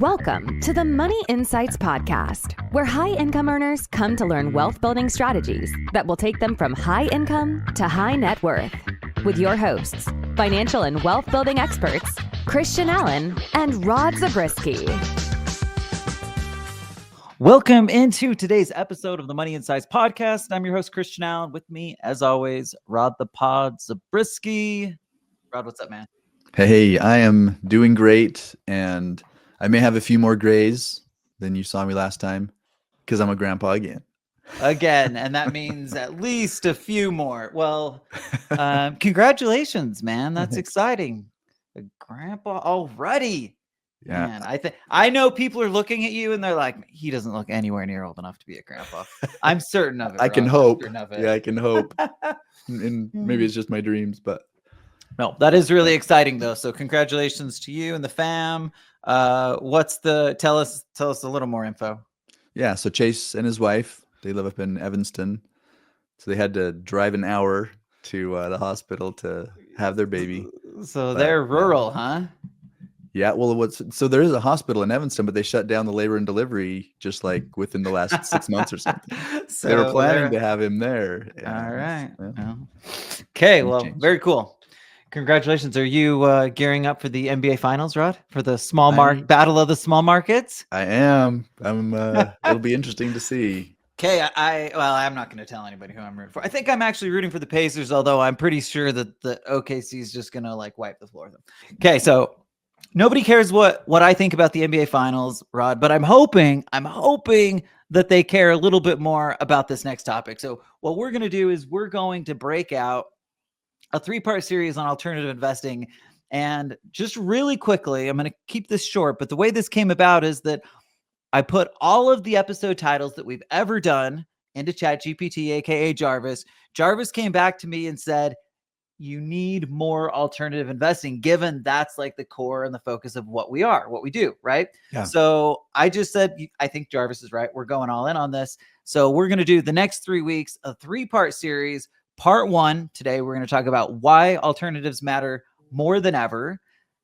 Welcome to the Money Insights Podcast, where high-income earners come to learn wealth-building strategies that will take them from high income to high net worth. With your hosts, financial and wealth-building experts, Christian Allen and Rod Zabriskie. Welcome into today's episode of the Money Insights Podcast. I'm your host, Christian Allen. With me, as always, Rod the Pod Zabriskie. Rod, what's up, man? Hey, I am doing great, and I may have a few more grays than you saw me last time because I'm a grandpa again. And that means at least a few more. Well, congratulations, man. That's exciting. A grandpa already. Yeah. Man, I know people are looking at you and they're like, he doesn't look anywhere near old enough to be a grandpa. I'm certain of it. I can Rob. hope. I'm certain of it. Yeah, I can hope. And maybe it's just my dreams, but no, that is really exciting though. So congratulations to you and the fam. Tell us a little more info. yeah. So Chase and his wife, they live up in Evanston, so they had to drive an hour to the hospital to have their baby. So they're rural, huh? Yeah. Well, so there is a hospital in Evanston, but they shut down the labor and delivery just like within the last 6 months or something. So they were planning to have him there. All right. Yeah. Well, okay. Well, very cool. Congratulations. Are you gearing up for the NBA Finals, Rod? For the battle of the small markets? I am. It'll be interesting to see. Okay, I'm not going to tell anybody who I'm rooting for. I think I'm actually rooting for the Pacers, although I'm pretty sure that the OKC is just going to wipe the floor with them. Okay, so nobody cares what I think about the NBA Finals, Rod, but I'm hoping that they care a little bit more about this next topic. So what we're going to do is we're going to break out a 3-part series on alternative investing. And just really quickly, I'm going to keep this short, but the way this came about is that I put all of the episode titles that we've ever done into ChatGPT, aka Jarvis. Jarvis came back to me and said, you need more alternative investing, given that's the core and the focus of what we do, right? Yeah. So I just said, I think Jarvis is right. We're going all in on this. So we're going to do the next 3 weeks, a 3-part series. Part 1, today we're going to talk about why alternatives matter more than ever.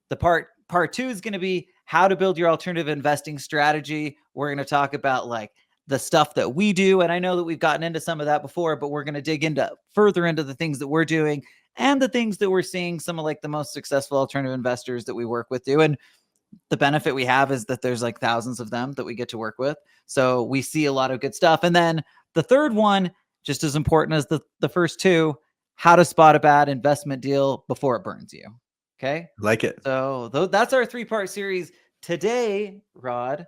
The part 2 is going to be how to build your alternative investing strategy. We're going to talk about the stuff that we do. And I know that we've gotten into some of that before, but we're going to dig further into the things that we're doing and the things that we're seeing some of the most successful alternative investors that we work with do. And the benefit we have is that there's thousands of them that we get to work with. So we see a lot of good stuff. And then the third one, just as important as the first 2, how to spot a bad investment deal before it burns you. Okay. Like it. So that's our 3-part series today, Rod.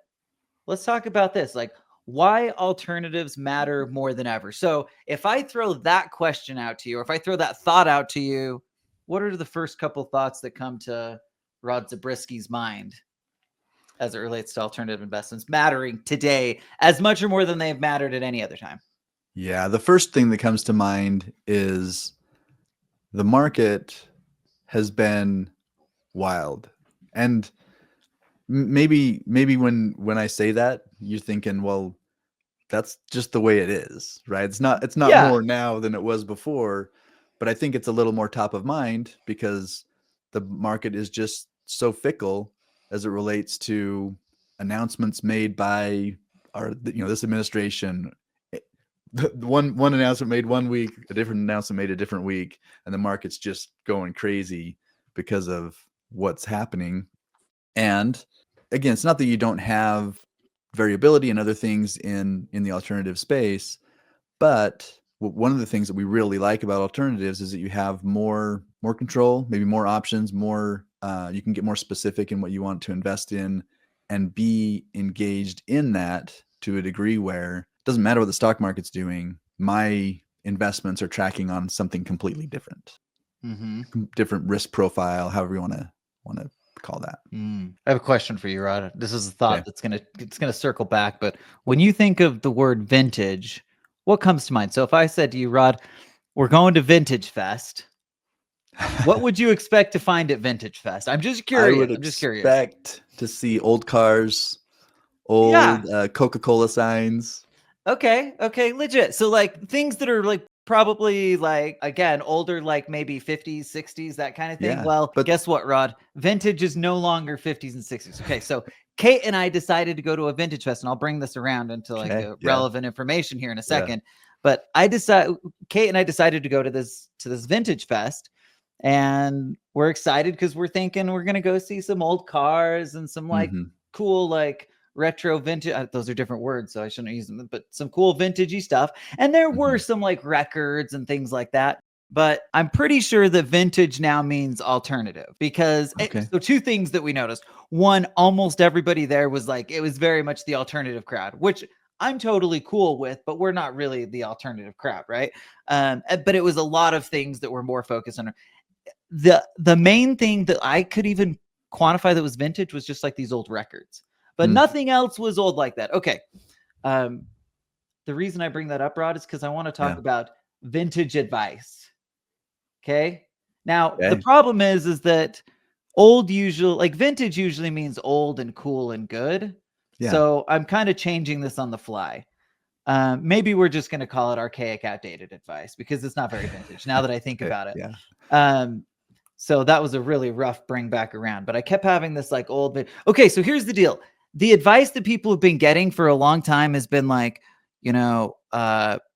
Let's talk about this, why alternatives matter more than ever. So if I throw that question out to you, or if I throw that thought out to you, what are the first couple thoughts that come to Rod Zabriskie's mind as it relates to alternative investments mattering today as much or more than they've mattered at any other time? Yeah, the first thing that comes to mind is the market has been wild. And maybe when I say that, you're thinking, well, that's just the way it is, right? It's not more now than it was before, but I think it's a little more top of mind because the market is just so fickle as it relates to announcements made by this administration. The one announcement made one week, a different announcement made a different week, and the market's just going crazy because of what's happening. And again, it's not that you don't have variability and other things in the alternative space, but one of the things that we really like about alternatives is that you have more control, maybe more options, more you can get more specific in what you want to invest in and be engaged in that to a degree where it doesn't matter what the stock market's doing. My investments are tracking on something completely different, different risk profile, however you want to call that. I have a question for you, Rod. This is a thought that's gonna circle back. But when you think of the word vintage, what comes to mind? So if I said to you, Rod, we're going to Vintage Fest, what would you expect to find at Vintage Fest? I'm just curious. I would expect to see old cars, old Coca-Cola signs. Okay, legit. So things that are probably like, again, older, like maybe 50s, 60s, that kind of thing. Yeah, Well, but guess what, Rod? Vintage is no longer 50s and 60s. Okay, so Kate and I decided to go to a vintage fest, and I'll bring this around into like okay, a yeah, relevant information here in a yeah, second. But Kate and I decided to go to this vintage fest, and we're excited because we're thinking we're gonna go see some old cars and some like mhm, cool like retro vintage. Those are different words, so I shouldn't use them. But some cool vintagey stuff, and there were mhm, some like records and things like that. But I'm pretty sure that vintage now means alternative because okay, so two things that we noticed. One, almost everybody there was like, it was very much the alternative crowd, which I'm totally cool with, but we're not really the alternative crowd, right? But it was a lot of things that were more focused on the main thing that I could even quantify that was vintage was just like these old records, but mm, nothing else was old like that. Okay. Um, the reason I bring that up, Rod, is because I want to talk yeah, about vintage advice. Okay. Now the okay, problem is that old usually like vintage usually means old and cool and good. yeah, So I'm kind of changing this on the fly. Maybe we're just going to call it archaic, outdated advice because it's not very vintage now that I think okay, about it. yeah, Um, so that was a really rough bring back around, but I kept having this like okay, so here's the deal. The advice that people have been getting for a long time has been like,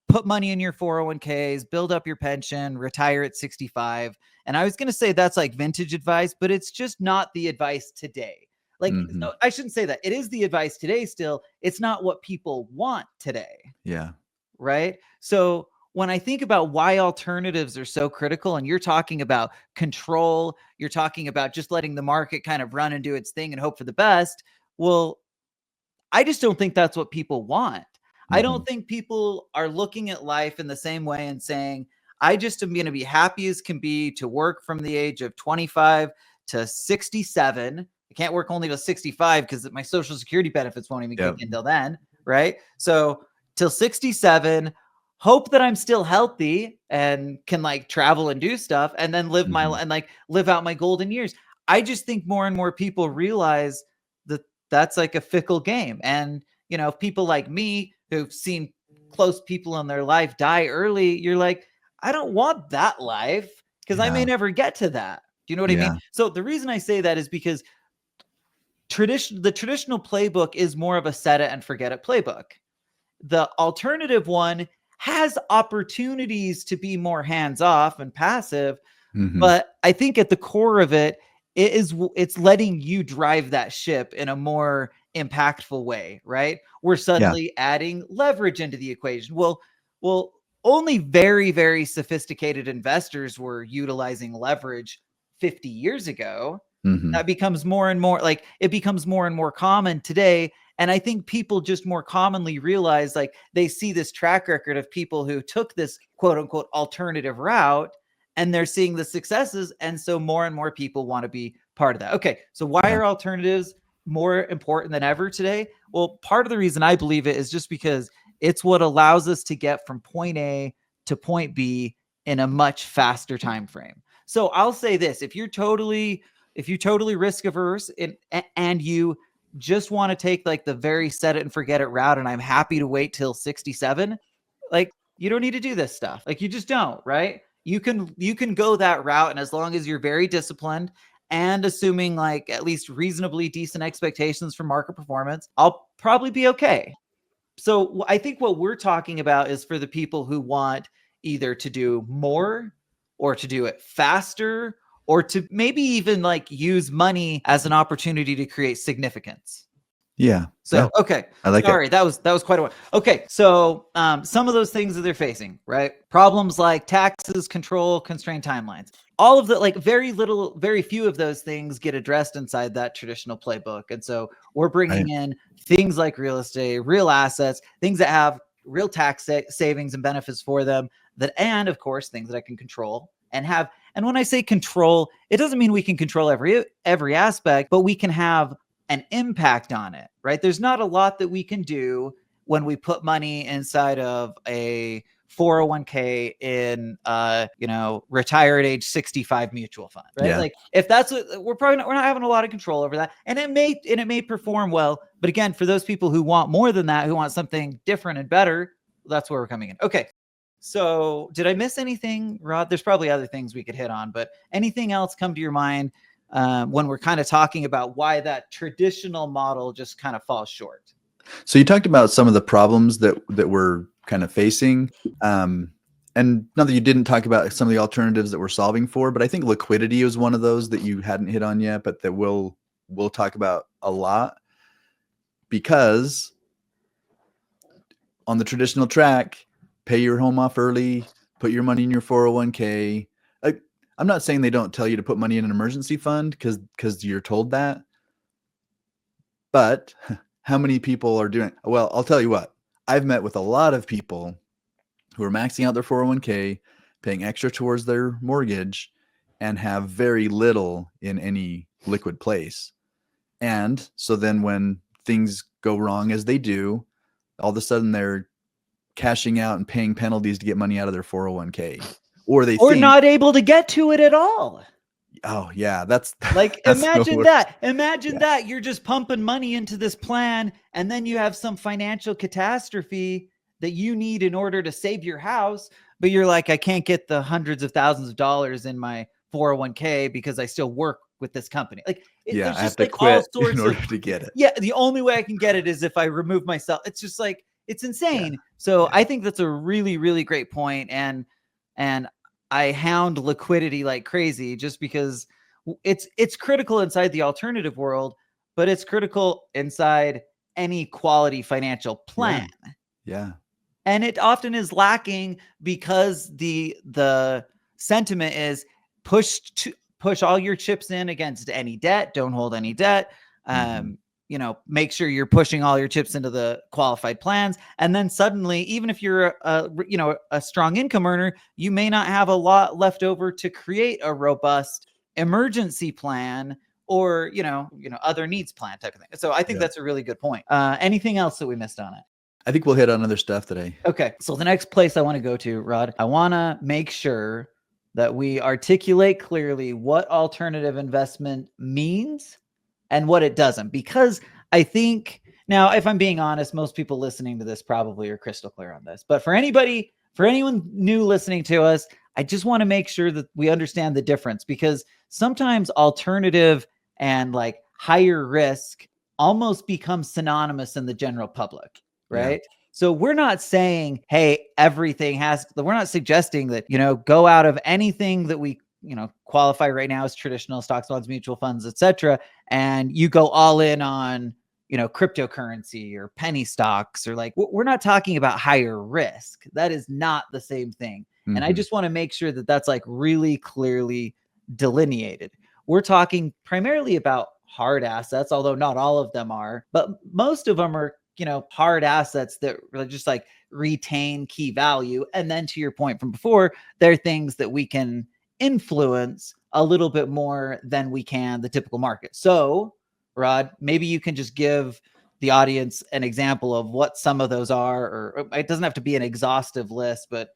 put money in your 401ks, build up your pension, retire at 65. And I was going to say that's like vintage advice, but it's just not the advice today. Like, mhm, no, I shouldn't say that. It is the advice today still. It's not what people want today. yeah, Right. So when I think about why alternatives are so critical, and you're talking about control, you're talking about just letting the market kind of run and do its thing and hope for the best. Well, I just don't think that's what people want. I mhm, don't think people are looking at life in the same way and saying, I just am going to be happy as can be to work from the age of 25 to 67. I can't work only till 65 because my social security benefits won't even kick yep, in till then. Right. So till 67, hope that I'm still healthy and can like travel and do stuff and then mhm, live out my golden years. I just think more and more people realize that that's like a fickle game. And, people like me who've seen close people in their life die early, you're like, I don't want that life because I may yeah, never get to that. Do you know what I mean? yeah, So the reason I say that is because the traditional playbook is more of a set it and forget it playbook. The alternative one has opportunities to be more hands off and passive, mhm, but I think at the core of it's letting you drive that ship in a more impactful way, right? We're yeah, suddenly adding leverage into the equation. Well, only very, very sophisticated investors were utilizing leverage 50 years ago. mhm, That becomes more and more like it becomes more and more common today. And I think people just more commonly realize like they see this track record of people who took this quote unquote alternative route and they're seeing the successes. And so more and more people want to be part of that. Okay. So why yeah, are alternatives more important than ever today? Well, part of the reason I believe it is just because it's what allows us to get from point A to point B in a much faster time frame. So I'll say this, if you're totally risk averse and you just want to take like the very set it and forget it route, and I'm happy to wait till 67, like you don't need to do this stuff. Like you just don't, right? You can go that route, and as long as you're very disciplined and assuming like at least reasonably decent expectations for market performance, I'll probably be okay. So I think what we're talking about is for the people who want either to do more or to do it faster or to maybe even like use money as an opportunity to create significance. yeah, yeah, So, okay. I like it. Sorry, that was quite a one. Okay. So, some of those things that they're facing, right? Problems like taxes, control, constrained timelines. All of the like very few of those things get addressed inside that traditional playbook. And so we're Right, bringing in things like real estate, real assets, things that have real tax savings and benefits for them and of course, things that I can control and have. And when I say control, it doesn't mean we can control every aspect, but we can have an impact on it, right? There's not a lot that we can do when we put money inside of a 401k in retire at age 65 mutual fund, right? yeah, Like if that's what we're not having a lot of control over that. And it may perform well, but again, for those people who want more than that, who want something different and better, that's where we're coming in. Okay. So did I miss anything, Rod? There's probably other things we could hit on, but anything else come to your mind when we're kind of talking about why that traditional model just kind of falls short? So you talked about some of the problems that we're kind of facing. And not that you didn't talk about some of the alternatives that we're solving for, but I think liquidity is one of those that you hadn't hit on yet, but that we'll talk about a lot, because on the traditional track, pay your home off early, put your money in your 401k. I'm not saying they don't tell you to put money in an emergency fund because you're told that, but how many people are doing? Well, I'll tell you what, I've met with a lot of people who are maxing out their 401k, paying extra towards their mortgage, and have very little in any liquid place. And so then when things go wrong, as they do, all of a sudden they're cashing out and paying penalties to get money out of their 401k, or they think, not able to get to it at all. Oh yeah, that's like, that's imagine that you're just pumping money into this plan, and then you have some financial catastrophe that you need in order to save your house, but you're like, I can't get the hundreds of thousands of dollars in my 401k because I still work with this company. Like, I have just to like quit all sorts in order to get it. Yeah, the only way I can get it is if I remove myself. It's just like, it's insane. So I think that's a really, really great point. And I hound liquidity like crazy just because it's critical inside the alternative world, but it's critical inside any quality financial plan. Yeah. And it often is lacking because the sentiment is push all your chips in against any debt. Don't hold any debt. Make sure you're pushing all your chips into the qualified plans. And then suddenly, even if you're a strong income earner, you may not have a lot left over to create a robust emergency plan or, other needs plan type of thing. So I think that's a really good point. Anything else that we missed on it? I think we'll hit on other stuff today. Okay. So the next place I want to go to, Rod, I want to make sure that we articulate clearly what alternative investment means and what it doesn't, because I think now, if I'm being honest, most people listening to this probably are crystal clear on this, but for anyone new listening to us, I just want to make sure that we understand the difference, because sometimes alternative and like higher risk almost become synonymous in the general public, right? Yeah. So we're not saying, hey, we're not suggesting that, go out of anything that we, qualify right now as traditional stocks, bonds, mutual funds, etc., and you go all in on, cryptocurrency or penny stocks, or like, we're not talking about higher risk. That is not the same thing. Mm-hmm. And I just want to make sure that that's like really clearly delineated. We're talking primarily about hard assets, although not all of them are, but most of them are, hard assets that really just like retain key value. And then to your point from before, they're things that we can influence a little bit more than we can the typical market. So, Rod, maybe you can just give the audience an example of what some of those are, or it doesn't have to be an exhaustive list, but,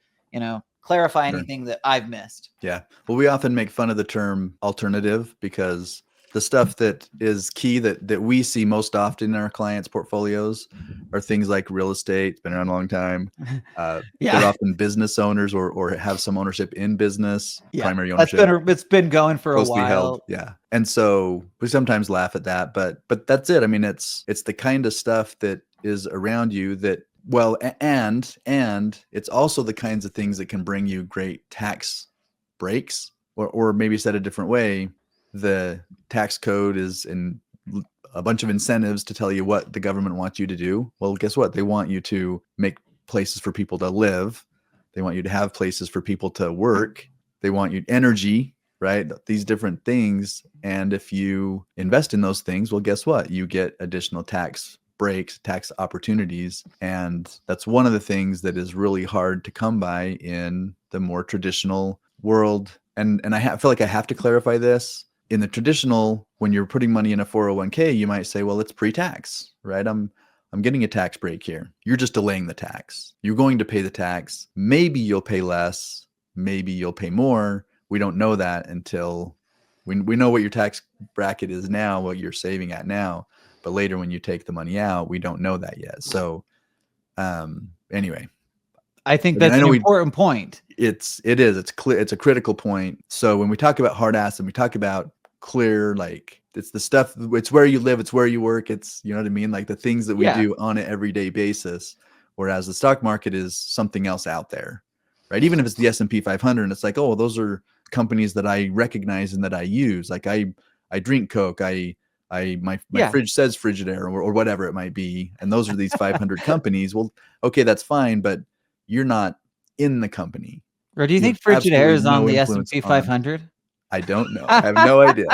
clarify anything that I've missed. Yeah. Well, we often make fun of the term alternative because the stuff that is key that we see most often in our clients' portfolios are things like real estate. It's been around a long time. They're often business owners or have some ownership in business, primary ownership. It's been going for a while. Held. Yeah. And so we sometimes laugh at that, but that's it. I mean, it's the kind of stuff that is around you that, well, and it's also the kinds of things that can bring you great tax breaks, or maybe said a different way, the tax code is in a bunch of incentives to tell you what the government wants you to do. Well, guess what? They want you to make places for people to live. They want you to have places for people to work. They want you energy, right? These different things. And if you invest in those things, well, guess what? You get additional tax breaks, tax opportunities. And that's one of the things that is really hard to come by in the more traditional world. And I feel like I have to clarify this. In the traditional, when you're putting money in a 401k, you might say, well, it's pre-tax, right? I'm getting a tax break here. You're just delaying the tax. You're going to pay the tax. Maybe you'll pay less. Maybe you'll pay more. We don't know that until we know what your tax bracket is now, what you're saving at now. But later when you take the money out, we don't know that yet. So anyway, I think I mean, that's I know an important point. It's clear. It's a critical point. So when we talk about hard asset, we talk about clear, like it's the stuff, it's where you live, it's where you work. It's, you know what I mean? Like the things that we Yeah. do on an everyday basis. Whereas the stock market is something else out there, right? Even if it's the S&P 500 and it's like, oh, those are companies that I recognize and that I use. Like I drink Coke. My Yeah. fridge says Frigidaire or whatever it might be. And those are these 500 companies. Well, okay, that's fine, but you're not in the company. Or do you You think have Frigidaire absolutely is on no the influence S&P on. 500? I don't know. I have no idea.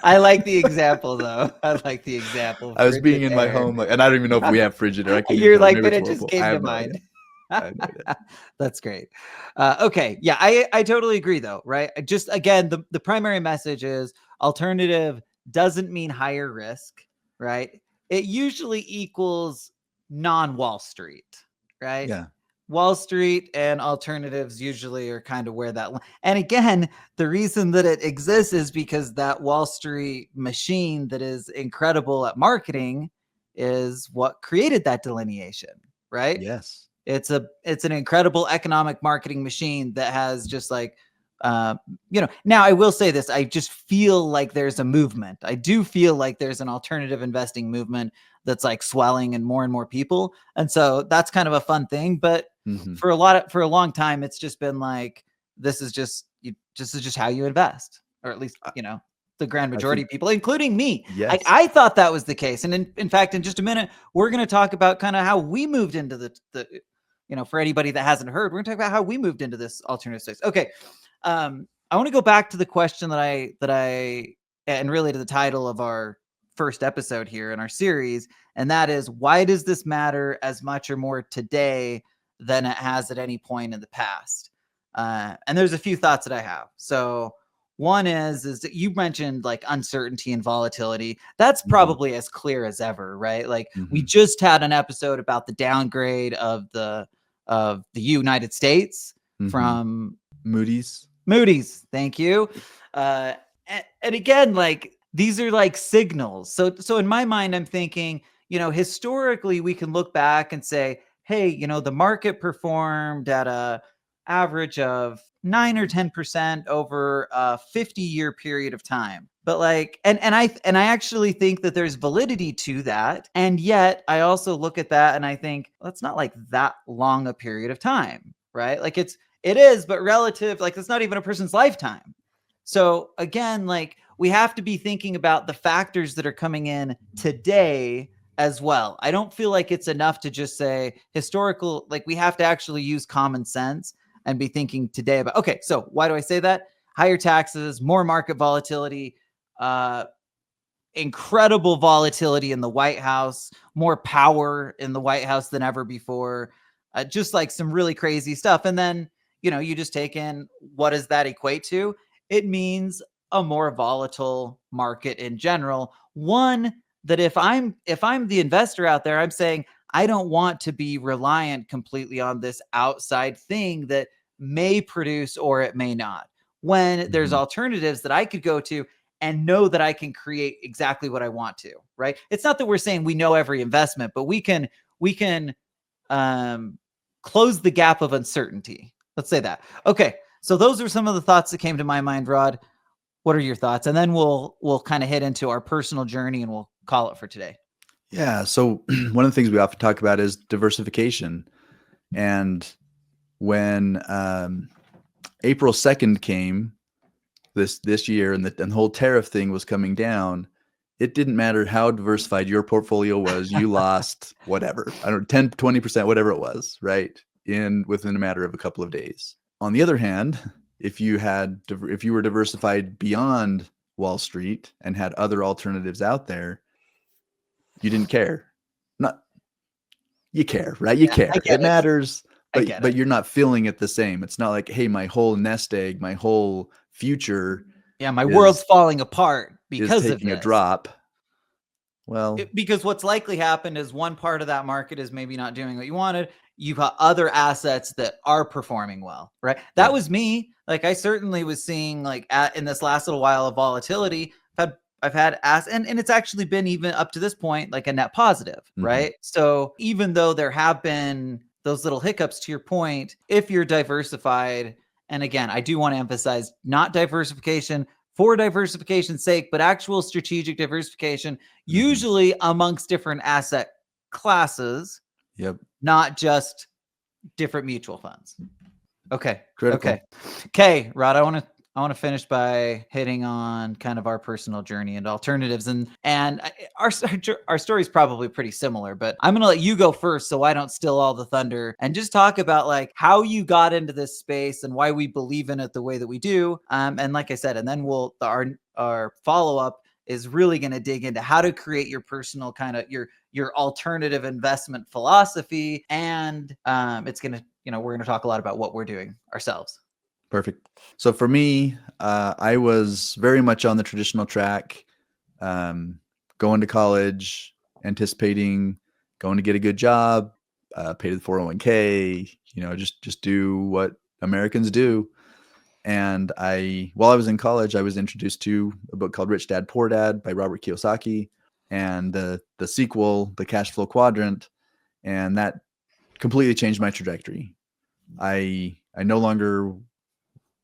I like the example though. I like the example. I was being in my Frigidaire. home, and I don't even know if we have Frigidaire. I can't even You're tell. like, Maybe but it's it just horrible. I came to have no idea. mind. I have no idea. That's great. Okay. Yeah, I totally agree though, right? Just again, the primary message is alternative doesn't mean higher risk, right? It usually equals non-Wall Street, right? Yeah. Wall Street and alternatives usually are kind of where that. And again, the reason that it exists is because that Wall Street machine that is incredible at marketing is what created that delineation, right? Yes. It's an incredible economic marketing machine that has just like, now I will say this, I just feel like there's a movement. I do feel like there's an alternative investing movement that's like swelling and more people. And so that's kind of a fun thing. But for a long time, it's just been like, this is just how you invest, or at least, the grand majority of people, including me. Yes. I thought that was the case. And in fact, in just a minute, we're going to talk about kind of how we moved into the for anybody that hasn't heard, we're going to talk about how we moved into this alternative space. Okay. I want to go back to the question that I, and really to the title of our first episode here in our series. And that is, why does this matter as much or more today than it has at any point in the past? And there's a few thoughts that I have. So one is that you mentioned like uncertainty and volatility. That's probably as clear as ever, right? Like we just had an episode about the downgrade of the United States from Moody's. Thank you. And again, like these are like signals. So in my mind, I'm thinking, historically we can look back and say, hey, the market performed at a average of 9 or 10% over a 50-year period of time. But like, and I actually think that there's validity to that. And yet I also look at that and I think, well, that's not like that long a period of time, right? Like it is, but relative, like it's not even a person's lifetime. So again, like we have to be thinking about the factors that are coming in today as well. I don't feel like it's enough to just say historical, like we have to actually use common sense and be thinking today about, okay, so why do I say that? Higher taxes, more market volatility, incredible volatility in the White House, more power in the White House than ever before, just like some really crazy stuff. And then, you just take in, what does that equate to? It means a more volatile market in general. One that if I'm the investor out there, I'm saying, I don't want to be reliant completely on this outside thing that may produce or it may not. When there's alternatives that I could go to and know that I can create exactly what I want to, right? It's not that we're saying we know every investment, but we can close the gap of uncertainty. Let's say that. Okay. So those are some of the thoughts that came to my mind, Rod. What are your thoughts? And then we'll kind of hit into our personal journey and we'll call it for today. Yeah. So one of the things we often talk about is diversification. And when April 2nd came this year and the whole tariff thing was coming down, it didn't matter how diversified your portfolio was. You lost whatever, I don't know, 10, 20%, whatever it was, right? Within a matter of a couple of days. On the other hand, if you were diversified beyond Wall Street and had other alternatives out there, you didn't care. You care, right? You care. It matters, but you're not feeling it the same. It's not like, hey, my whole nest egg, my whole future. Yeah, my world's falling apart because taking of this. A drop. Well, because what's likely happened is one part of that market is maybe not doing what you wanted. You've got other assets that are performing well, right? That was me. Like I certainly was seeing like in this last little while of volatility, I've had and it's actually been even up to this point, like a net positive, right? So even though there have been those little hiccups, to your point, if you're diversified. And again, I do want to emphasize not diversification for diversification's sake, but actual strategic diversification, usually amongst different asset classes. Yep. Not just different mutual funds. Okay. Critical. Okay, Rod, I want to finish by hitting on kind of our personal journey and alternatives, and our story is probably pretty similar, but I'm going to let you go first so I don't steal all the thunder, and just talk about like how you got into this space and why we believe in it the way that we do. And like I said, and then our follow-up is really going to dig into how to create your personal kind of your alternative investment philosophy. And it's going to, we're going to talk a lot about what we're doing ourselves. Perfect. So for me, I was very much on the traditional track, going to college, anticipating going to get a good job, pay the 401k, just do what Americans do. And while I was in college, I was introduced to a book called Rich Dad, Poor Dad by Robert Kiyosaki, and the sequel, The Cash Flow Quadrant. And that completely changed my trajectory. I no longer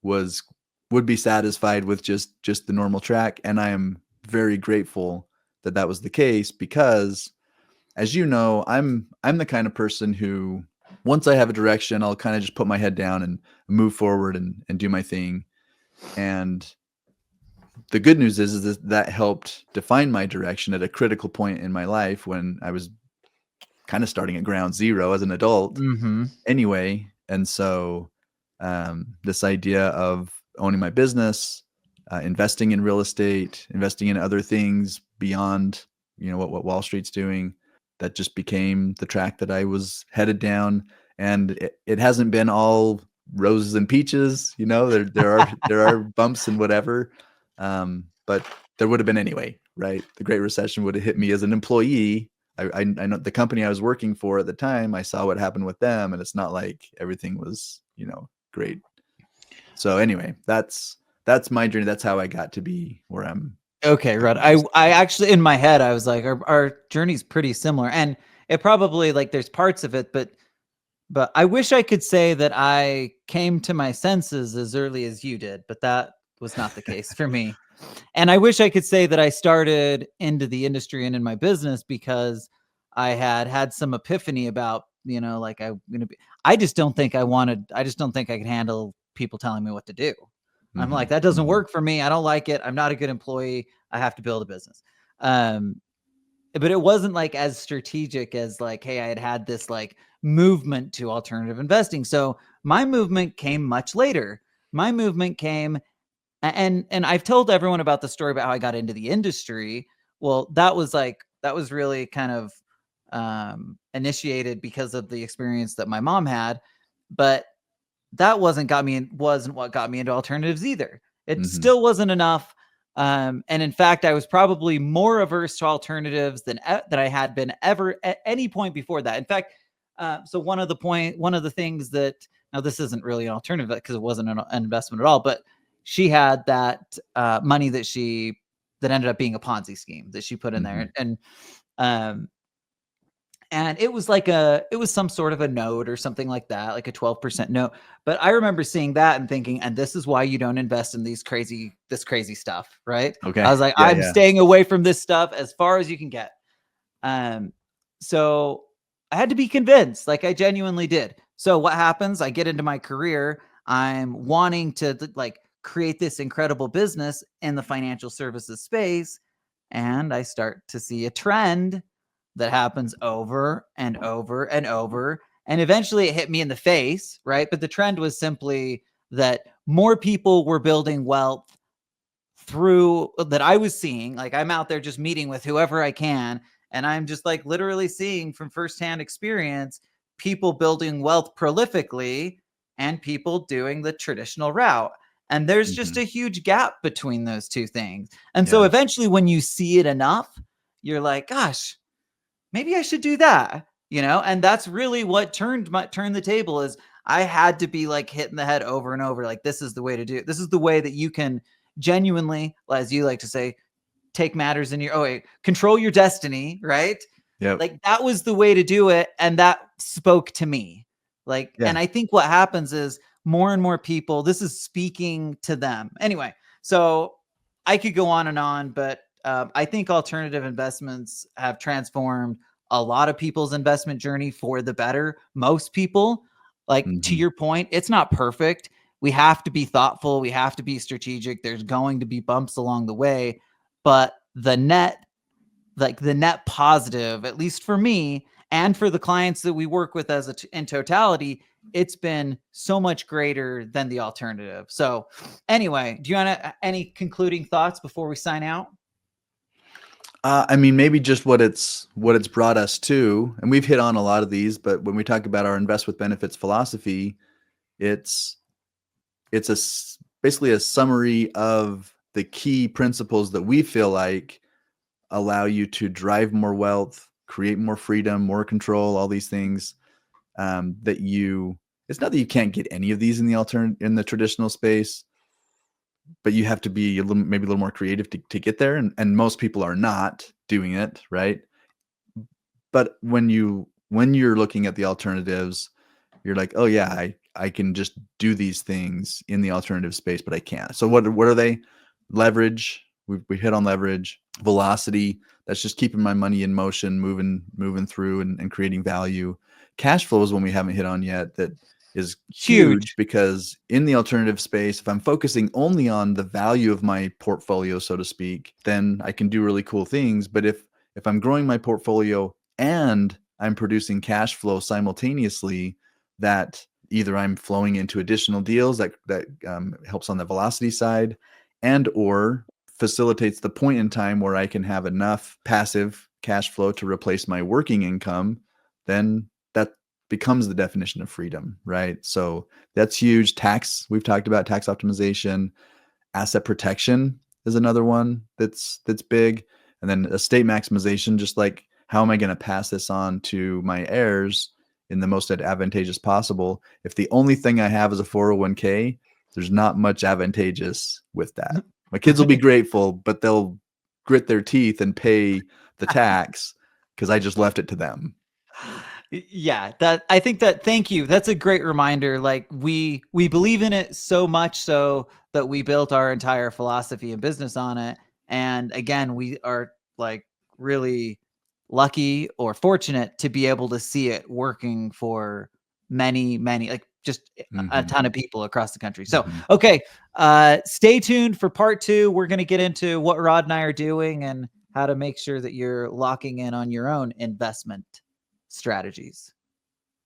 would be satisfied with just the normal track. And I am very grateful that was the case, because as you know, I'm the kind of person who, once I have a direction, I'll kind of just put my head down and move forward and do my thing. And the good news is that helped define my direction at a critical point in my life when I was kind of starting at ground zero as an adult anyway. And so this idea of owning my business, investing in real estate, investing in other things beyond, what Wall Street's doing, that just became the track that I was headed down. And it hasn't been all roses and peaches, there are bumps and whatever. But there would have been anyway, right? The Great Recession would have hit me as an employee. I know the company I was working for at the time, I saw what happened with them, and it's not like everything was, great. So anyway, that's my journey. That's how I got to be where I'm. Okay, Rod. I actually, in my head, I was like, our journey's pretty similar, and it probably, like, there's parts of it, but I wish I could say that I came to my senses as early as you did, but that was not the case for me. And I wish I could say that I started into the industry and in my business because I had some epiphany about, like I just don't think I could handle people telling me what to do. I'm like, that doesn't work for me. I don't like it. I'm not a good employee. I have to build a business. But it wasn't like as strategic as like, hey, I had this like movement to alternative investing. So my movement came much later. My movement came, and I've told everyone about the story about how I got into the industry. Well, that was really kind of initiated because of the experience that my mom had, but that wasn't what got me into alternatives either. It still wasn't enough. And in fact, I was probably more averse to alternatives than I had been ever at any point before that. In fact, so one of the things that, now this isn't really an alternative because it wasn't an investment at all, but she had that money that ended up being a Ponzi scheme that she put in there. And it was it was some sort of a note or something like that, like a 12% note. But I remember seeing that and thinking, and this is why you don't invest in this crazy stuff, right? Okay. I was like, I'm staying away from this stuff as far as you can get. So I had to be convinced, like I genuinely did. So what happens? I get into my career. I'm wanting to like create this incredible business in the financial services space. And I start to see a trend that happens over and over and over. And eventually it hit me in the face, right? But the trend was simply that more people were building wealth through that I was seeing. Like I'm out there just meeting with whoever I can. And I'm just like literally seeing from firsthand experience, people building wealth prolifically and people doing the traditional route. And there's just a huge gap between those two things. And so eventually when you see it enough, you're like, gosh, maybe I should do that, and that's really what turned the table. Is I had to be like hitting the head over and over. Like, this is the way to do it. This is the way that you can genuinely, as you like to say, take matters in your, control your destiny. Right. Yeah. Like that was the way to do it. And that spoke to me. Like, Yeah. and I think what happens is more and more people, this is speaking to them. Anyway, so I could go on, but I think alternative investments have transformed a lot of people's investment journey for the better. Most people, like to your point, it's not perfect. We have to be thoughtful. We have to be strategic. There's going to be bumps along the way, but the net positive, at least for me and for the clients that we work with in totality, it's been so much greater than the alternative. So anyway, do you want any concluding thoughts before we sign out? I mean, maybe just what it's brought us to, and we've hit on a lot of these, but when we talk about our invest with benefits philosophy, it's basically a summary of the key principles that we feel like allow you to drive more wealth, create more freedom, more control, all these things it's not that you can't get any of these in the traditional space, but you have to be maybe a little more creative to get there. And most people are not doing it, right? But when you're looking at the alternatives, you're like, oh yeah, I can just do these things in the alternative space, but I can't. So what are they? Leverage. We hit on leverage. Velocity. That's just keeping my money in motion, moving through and creating value. Cash flow is one we haven't hit on yet. That is huge because in the alternative space, if I'm focusing only on the value of my portfolio, so to speak, then I can do really cool things. But if I'm growing my portfolio and I'm producing cash flow simultaneously, that either I'm flowing into additional deals that helps on the velocity side and or facilitates the point in time where I can have enough passive cash flow to replace my working income, then that becomes the definition of freedom, right? So that's huge. Tax, we've talked about tax optimization. Asset protection is another one that's big. And then estate maximization, just like how am I going to pass this on to my heirs in the most advantageous possible? If the only thing I have is a 401k, there's not much advantageous with that. My kids will be grateful, but they'll grit their teeth and pay the tax because I just left it to them. Yeah, thank you. That's a great reminder. Like we believe in it so much so that we built our entire philosophy and business on it. And again, we are like really lucky or fortunate to be able to see it working for many, like just a ton of people across the country. So, okay. Stay tuned for part 2. We're going to get into what Rod and I are doing and how to make sure that you're locking in on your own investment strategies.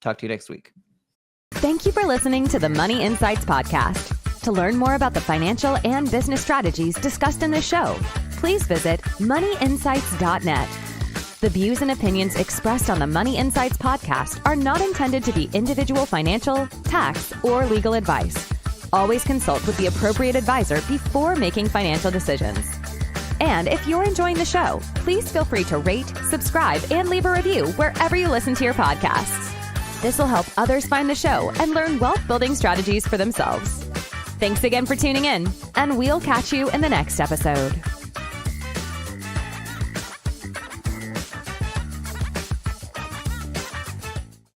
Talk to you next week. Thank you for listening to the Money Insights Podcast. To learn more about the financial and business strategies discussed in this show, please visit moneyinsights.net. The views and opinions expressed on the Money Insights Podcast are not intended to be individual financial, tax, or legal advice. Always consult with the appropriate advisor before making financial decisions. And if you're enjoying the show, please feel free to rate, subscribe, and leave a review wherever you listen to your podcasts. This will help others find the show and learn wealth-building strategies for themselves. Thanks again for tuning in, and we'll catch you in the next episode.